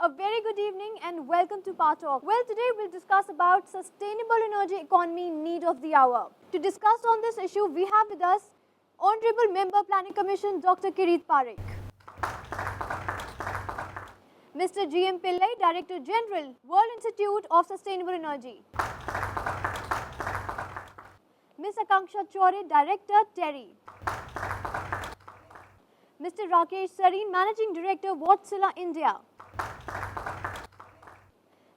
A very good evening and welcome to Power Talk. Well, today we'll discuss about sustainable energy economy need of the hour. To discuss on this issue, we have with us Honorable Member Planning Commission Dr. Kirit Parekh, Mr. G. M. Pillai, Director General, World Institute of Sustainable Energy, Ms. Akanksha Chore, Director, TERI, Mr. Rakesh Sareen, Managing Director, Wärtsilä India,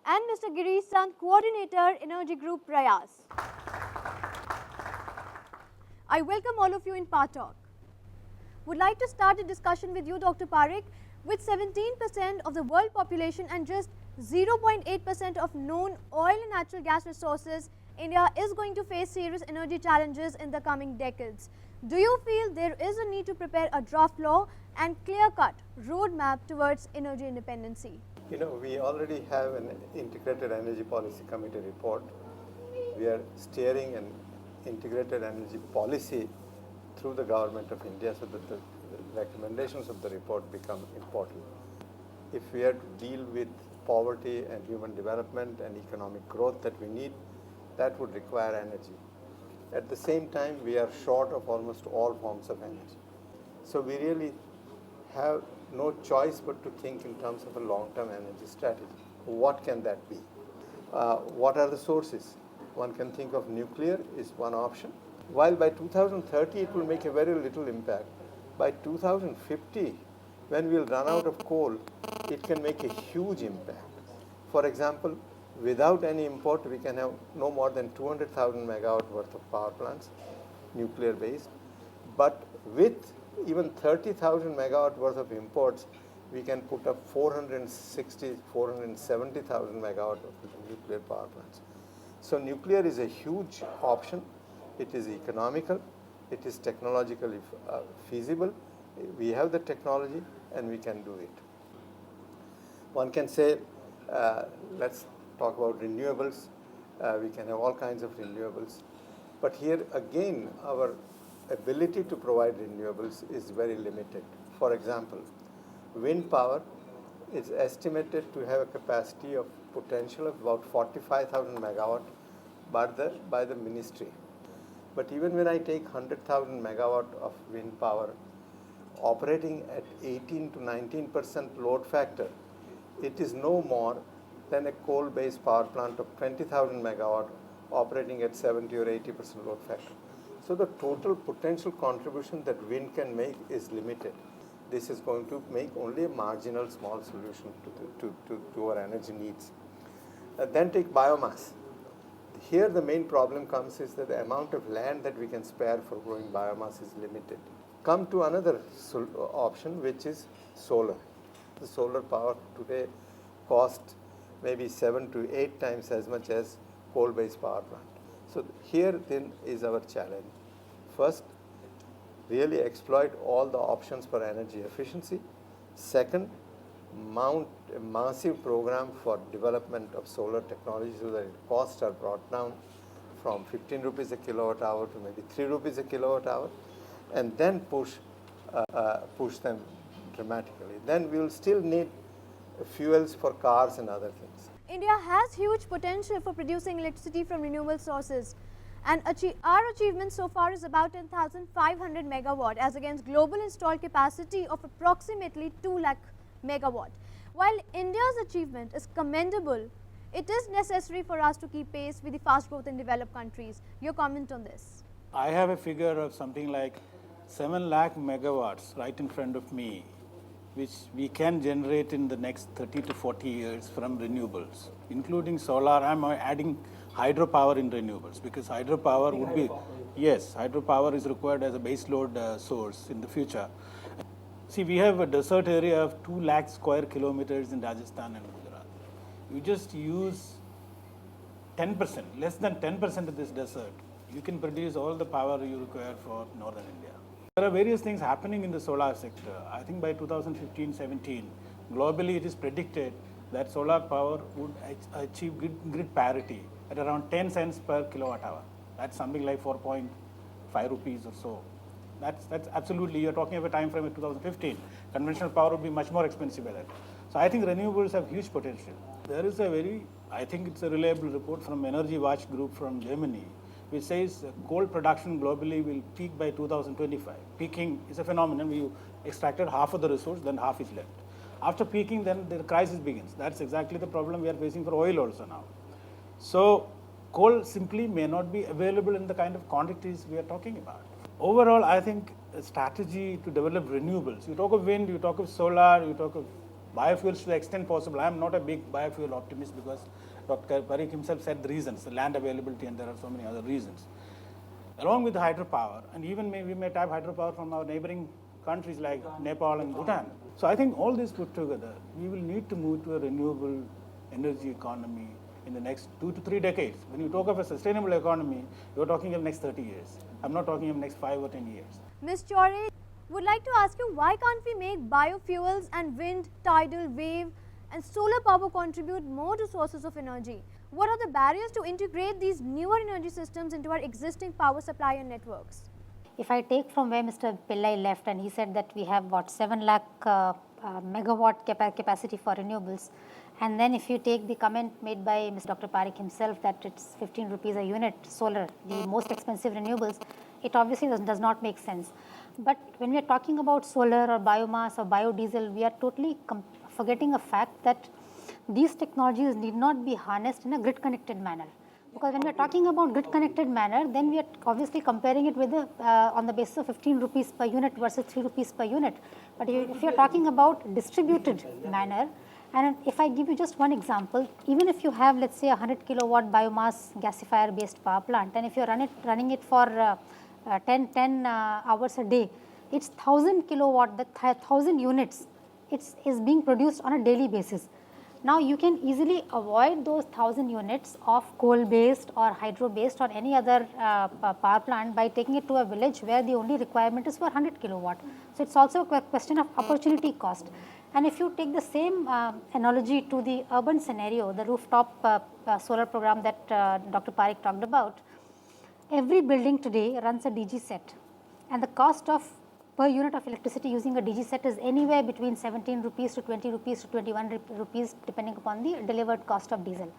and Mr. Girish Sant, Coordinator, Energy Group, Prayas. I welcome all of you in Power Talk. Would like to start a discussion with you, Dr. Parekh. With 17% of the world population and just 0.8% of known oil and natural gas resources, India is going to face serious energy challenges in the coming decades. Do you feel there is a need to prepare a draft law and clear-cut roadmap towards energy independency? You know, we already have an integrated energy policy committee report. We are steering an integrated energy policy through the government of India so that the recommendations of the report become important. If we are to deal with poverty and human development and economic growth that we need, that would require energy. At the same time, we are short of almost all forms of energy. So we really have no choice but to think in terms of a long-term energy strategy. What can that be? What are the sources? One can think of nuclear is one option. While by 2030 it will make a very little impact, by 2050, when we will run out of coal, it can make a huge impact. For example, without any import, we can have no more than 200,000 megawatt worth of power plants, nuclear based. But with even 30,000 megawatt worth of imports, we can put up 460, 470,000 megawatt of nuclear power plants. So nuclear is a huge option. It is economical. It is technologically feasible. We have the technology and we can do it. One can say, let's talk about renewables. We can have all kinds of renewables. But here again, our ability to provide renewables is very limited. For example, wind power is estimated to have a capacity of potential of about 45,000 megawatt by the ministry. But even when I take 100,000 megawatt of wind power operating at 18 to 19% load factor, it is no more than a coal-based power plant of 20,000 megawatt operating at 70 or 80% load factor. So the total potential contribution that wind can make is limited. This is going to make only a marginal small solution to our energy needs. Then take biomass. Here the main problem comes is that the amount of land that we can spare for growing biomass is limited. Come to another option, which is solar. The solar power today costs maybe 7 to 8 times as much as coal-based power plant. So here then is our challenge. First, really exploit all the options for energy efficiency. Second, mount a massive program for development of solar technology so that costs are brought down from 15 rupees a kilowatt hour to maybe 3 rupees a kilowatt hour, and then push them dramatically. Then we will still need fuels for cars and other things. India has huge potential for producing electricity from renewable sources, and our achievement so far is about 10,500 megawatt as against global installed capacity of approximately 2 lakh megawatt. While India's achievement is commendable, it is necessary for us to keep pace with the fast growth in developed countries. Your comment on this? I have a figure of something like 7 lakh megawatts right in front of me, which we can generate in the next 30 to 40 years from renewables, including solar. I'm adding hydropower in renewables because hydropower would be, yes, hydropower is required as a base load source in the future. See, we have a desert area of 2 lakh square kilometers in Rajasthan and Gujarat. You just use 10%, less than 10% of this desert. You can produce all the power you require for northern India. There are various things happening in the solar sector. I think by 2015-17, globally it is predicted that solar power would achieve grid parity at around 10 cents per kilowatt hour. That's something like 4.5 rupees or so. That's absolutely, you're talking of a time frame of 2015. Conventional power would be much more expensive by that. So I think renewables have huge potential. There is a very, I think it's a reliable report from Energy Watch Group from Germany, which says coal production globally will peak by 2025. Peaking is a phenomenon. We extracted half of the resource, then half is left. After peaking, then the crisis begins. That's exactly the problem we are facing for oil also now. So coal simply may not be available in the kind of quantities we are talking about. Overall, I think a strategy to develop renewables, you talk of wind, you talk of solar, you talk of biofuels to the extent possible. I am not a big biofuel optimist because Dr. Parikh himself said the reasons, the land availability, and there are so many other reasons. Along with hydropower, and even we may tap hydropower from our neighboring countries like Nepal and Bhutan. So I think all this put together, we will need to move to a renewable energy economy in the next 2 to 3 decades. When you talk of a sustainable economy, you're talking of the next 30 years. I'm not talking of the next 5 or 10 years. Ms. Chore, would like to ask you, why can't we make biofuels and wind, tidal, wave and solar power contribute more to sources of energy? What are the barriers to integrate these newer energy systems into our existing power supply and networks? If I take from where Mr. Pillai left, and he said that we have what 7 lakh megawatt capacity for renewables, and then if you take the comment made by Mr. Dr. Parikh himself that it's 15 rupees a unit solar, the most expensive renewables, it obviously does not make sense. But when we are talking about solar or biomass or biodiesel, we are totally forgetting a fact that these technologies need not be harnessed in a grid connected manner. Because when we are talking about grid connected manner, then we are obviously comparing it with the, on the basis of 15 rupees per unit versus 3 rupees per unit. But if you are talking about distributed manner, and if I give you just one example, even if you have, let's say, a 100 kilowatt biomass gasifier based power plant, and if you are running it for 10 hours a day, it's 1000 kilowatt, the 1000 units is being produced on a daily basis. Now you can easily avoid those 1000 units of coal based or hydro based or any other power plant by taking it to a village where the only requirement is for 100 kilowatt. So it's also a question of opportunity cost. And if you take the same analogy to the urban scenario, the rooftop solar program that Dr. Parikh talked about, every building today runs a DG set, and the cost of per unit of electricity using a DG set is anywhere between 17 rupees to 20 rupees to 21 rupees depending upon the delivered cost of diesel.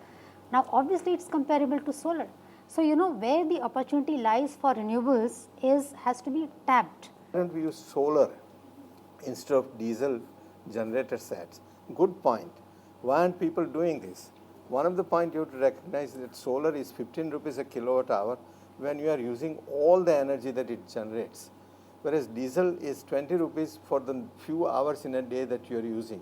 Now obviously it's comparable to solar. So you know where the opportunity lies for renewables has to be tapped. Why don't we use solar instead of diesel generator sets? Good point. Why aren't people doing this? One of the points you have to recognize is that solar is 15 rupees a kilowatt hour when you are using all the energy that it generates, whereas diesel is 20 rupees for the few hours in a day that you are using.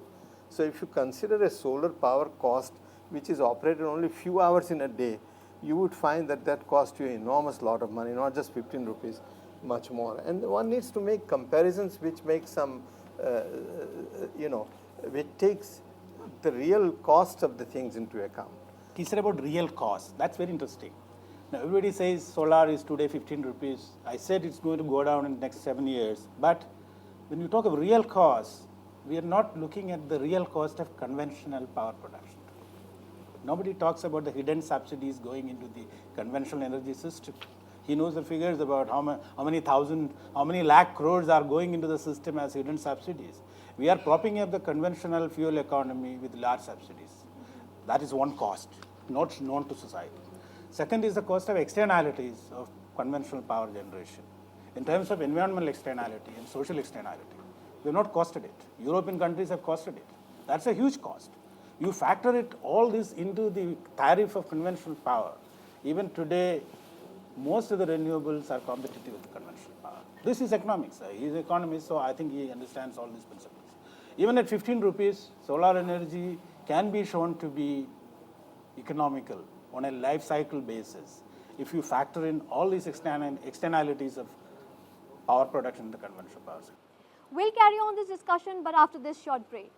So if you consider a solar power cost which is operated only few hours in a day, you would find that that costs you an enormous lot of money, not just 15 rupees, much more. And one needs to make comparisons which make some, which takes the real cost of the things into account. He said about real cost. That's very interesting. Now everybody says solar is today 15 rupees. I said it's going to go down in the next 7 years. But when you talk of real cost, we are not looking at the real cost of conventional power production. Nobody talks about the hidden subsidies going into the conventional energy system. He knows the figures about how many lakh crores are going into the system as hidden subsidies. We are propping up the conventional fuel economy with large subsidies. That is one cost, not known to society. Second is the cost of externalities of conventional power generation. In terms of environmental externality and social externality, we have not costed it. European countries have costed it. That's a huge cost. You factor it all this into the tariff of conventional power. Even today, most of the renewables are competitive with conventional power. This is economics. He is an economist, so I think he understands all these principles. Even at 15 rupees, solar energy can be shown to be economical on a life cycle basis if you factor in all these externalities of power production in the conventional power sector. We'll carry on this discussion, but after this short break.